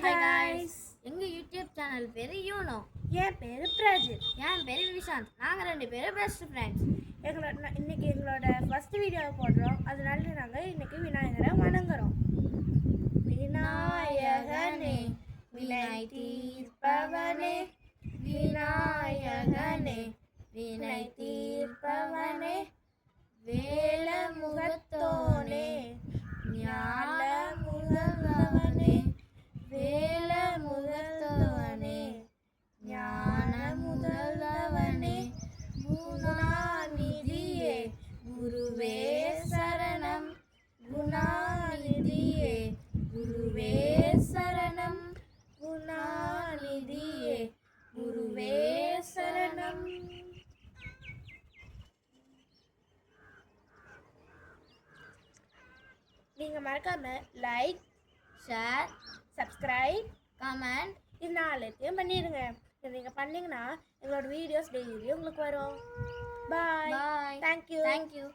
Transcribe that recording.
Hi guys, எங்கள் YouTube channel பேர் you know. என் பேர் பிரஜித். என் பேர் விஷாந்த். நாங்கள் 2 பேரும் பெஸ்ட் ஃப்ரெண்ட்ஸ். இன்னைக்கு எங்களோட ஃபர்ஸ்ட் வீடியோவை போடுறோம். அதனால நாங்கள் இன்னைக்கு விநாயகரை வணங்குறோம். விநாயகனே வினை தீர்ப்பவனே, விநாயகனே வினை தீர்ப்பவனே, வேல முகத்தோனே ஞான முதல்வனே, வேல முதல்வனே ஞான முதல்வனே, குணாநிதியே குருவே சரணம், குணாநிதியே குருவே சரணம், குணாநிதியே குருவே சரணம். நீங்கள் மறக்காமல் லைக், ஷேர், சப்ஸ்கிரைப், கமெண்ட் இது நாளையும் பண்ணிடுங்க. இது நீங்கள் பண்ணிங்கன்னா எங்களோட வீடியோஸ் டெய்லியும் உங்களுக்கு வரும். பாய். பாய். தேங்க்யூ. தேங்க்யூ.